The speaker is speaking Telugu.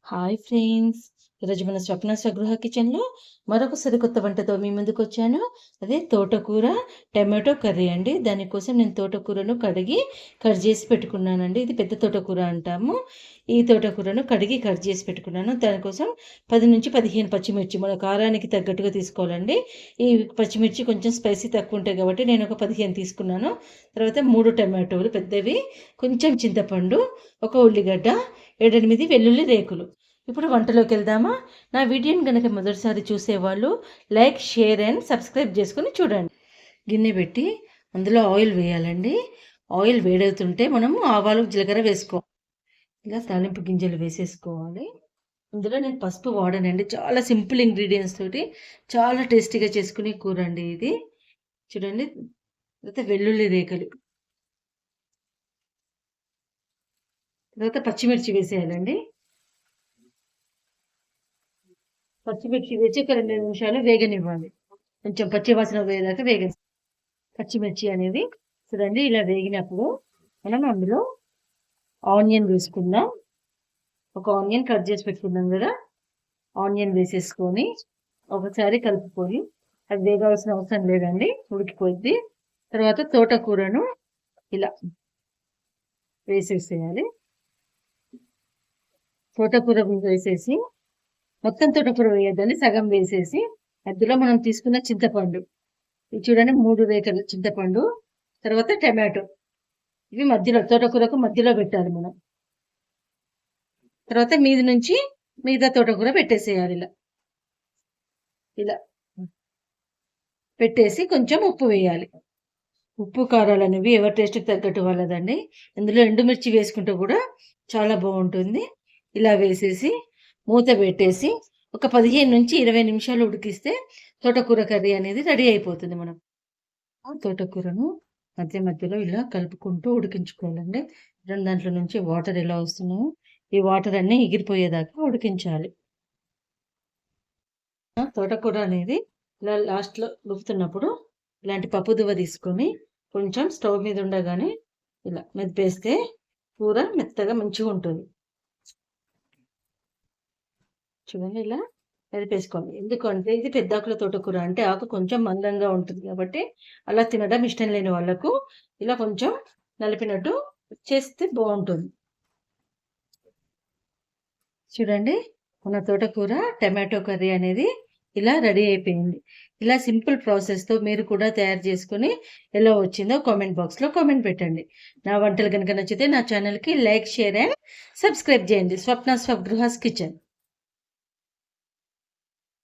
Hi friends! ఈరోజు మన స్వప్న స్వగృహ కిచెన్‌లో మరొక సరికొత్త వంటతో మీ ముందుకొచ్చాను. అదే తోటకూర టమాటో కర్రీ అండి. దానికోసం నేను తోటకూరను కడిగి కట్ చేసి పెట్టుకున్నానండి. ఇది పెద్ద తోటకూర అంటాము. ఈ తోటకూరను కడిగి కట్ చేసి పెట్టుకున్నాను. దానికోసం 10-15 పచ్చిమిర్చి మన కారానికి తగ్గట్టుగా తీసుకోవాలండి. ఈ పచ్చిమిర్చి కొంచెం స్పైసీ తక్కువ ఉంటాయి కాబట్టి నేను ఒక 15 తీసుకున్నాను. తర్వాత 3 టమాటోలు పెద్దవి, కొంచెం చింతపండు, ఒక ఉల్లిగడ్డ, 7-8 వెల్లుల్లి రేకులు. ఇప్పుడు వంటలోకి వెళ్దామా? నా వీడియోని కనుక మొదటిసారి చూసేవాళ్ళు లైక్, షేర్ అండ్ సబ్స్క్రైబ్ చేసుకొని చూడండి. గిన్నె పెట్టి అందులో ఆయిల్ వేయాలండి. ఆయిల్ వేడవుతుంటే మనము ఆవాలు, జీలకర్ర వేసుకోవాలి. ఇలా తాలింపు గింజలు వేసేసుకోవాలి. ఇందులో నేను పసుపు వాడనండి. చాలా సింపుల్ ఇంగ్రీడియంట్స్ తోటి చాలా టేస్టీగా చేసుకునే కూర అండి ఇది. చూడండి. తర్వాత వెల్లుల్లి రేఖలు, తర్వాత పచ్చిమిర్చి వేసేయాలండి. పచ్చిమిర్చి వేసి ఒక 2 నిమిషాలు వేగనివ్వాలి. కొంచెం పచ్చి వాసన పోయేదాకా పచ్చిమిర్చి అనేది చూడండి. ఇలా వేగినప్పుడు మనం అందులో ఆనియన్ వేసుకుందాం. ఒక ఆనియన్ కట్ చేసి పెట్టుకున్నాం కదా, ఆనియన్ వేసేసుకొని ఒకసారి కలుపుకొని, అది వేగాల్సిన అవసరం లేదండి, ఉడికిపోద్ది. తర్వాత తోటకూరను ఇలా వేసేసేయాలి. తోటకూర వేసేసి మొత్తం తోటకూర వేయద్దండి, సగం వేసేసి అందులో మనం తీసుకున్న చింతపండు, ఇది చూడండి 3 రేఖలు చింతపండు, తర్వాత టమాటో, ఇవి మధ్యలో తోటకూరకు మధ్యలో పెట్టాలి మనం. తర్వాత మీది నుంచి మిగతా తోటకూర పెట్టేసేయాలి. ఇలా ఇలా పెట్టేసి కొంచెం ఉప్పు వేయాలి. ఉప్పు కారాలు అనేవి ఎవరి టేస్ట్కి తగ్గట్టు వాళ్ళదండి. ఇందులో ఎండుమిర్చి వేసుకుంటే కూడా చాలా బాగుంటుంది. ఇలా వేసేసి మూత పెట్టేసి ఒక 15-20 నిమిషాలు ఉడికిస్తే తోటకూర కర్రీ అనేది రెడీ అయిపోతుంది. మనం ఆ తోటకూరను మధ్య మధ్యలో ఇలా కలుపుకుంటూ ఉడికించుకోవాలండి. దాంట్లో నుంచి వాటర్ ఎలా వస్తున్నాయో ఈ వాటర్ అన్నీ ఎగిరిపోయేదాకా ఉడికించాలి. తోటకూర అనేది ఇలా లాస్ట్లో ఉడుకుతున్నప్పుడు ఇలాంటి పప్పు దువ్వ తీసుకొని కొంచెం స్టవ్ మీద ఉండగానే ఇలా మెదిపేస్తే కూర మెత్తగా మంచిగా ఉంటుంది. చూడండి, ఇలా మెదిపేసుకోండి. ఎందుకంటే ఇది పెద్దాకుల తోటకూర అంటే ఆకు కొంచెం మందంగా ఉంటుంది కాబట్టి అలా తినడం ఇష్టం లేని వాళ్ళకు ఇలా కొంచెం నలిపినట్టు చేస్తే బాగుంటుంది. చూడండి, మన తోటకూర టమాటో కర్రీ అనేది ఇలా రెడీ అయిపోయింది. ఇలా సింపుల్ ప్రాసెస్తో మీరు కూడా తయారు చేసుకుని ఎలా వచ్చిందో కామెంట్ బాక్స్లో కామెంట్ పెట్టండి. నా వంటలు కనుక నచ్చితే నా ఛానల్కి లైక్, షేర్ అండ్ సబ్స్క్రైబ్ చేయండి. స్వప్న స్వగృహస్ కిచెన్.